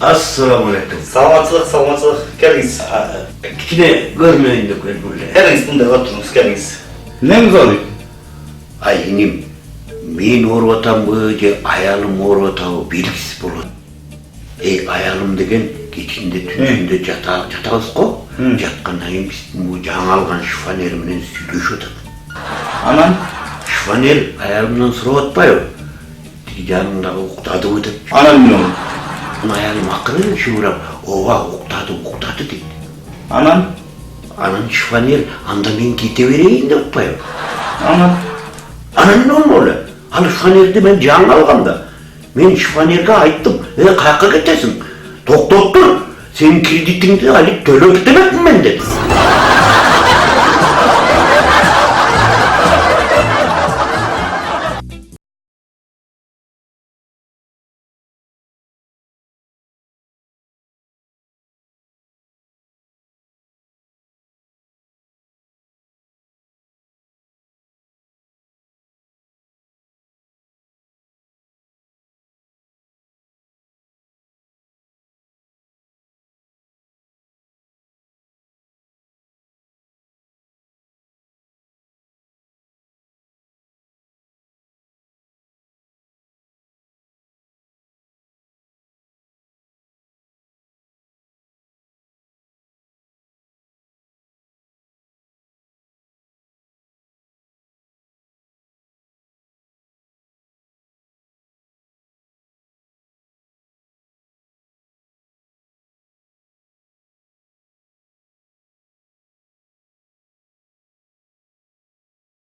Assalamualaikum. Саламатсыздық, келіңіз. Кичине көрмөйүн деп келдим эле. Келіңіз, мында отырыңыз, келіңіз. Неміз ой? Ай иним, мен ооруп атамбы же аялым ооруп атабы белгисиз болот. Аялым деген кечинде түнүндө жатабыз го. Жаткандан кийин биздин бул жаңы алган шифонер менен сүйлөшүп атат. Анан? Шифонер аялымдан сурап атпайбы? Тиги жаныңдагы уктадыбы деп. Анан эмне болду? Аялым акырын шыбырап, ооба уктады дейт. Анан? Анан шифонер анда мен кете берейин деп атпайбы? Анан? Анан эмне болмок эле? Ал шифонерди мен жаңы алганда. Мен шифонерге айттым, каяка кетесиң? Токтоп тур, сенин кредитиңди алып төлөп демекмин мен деп.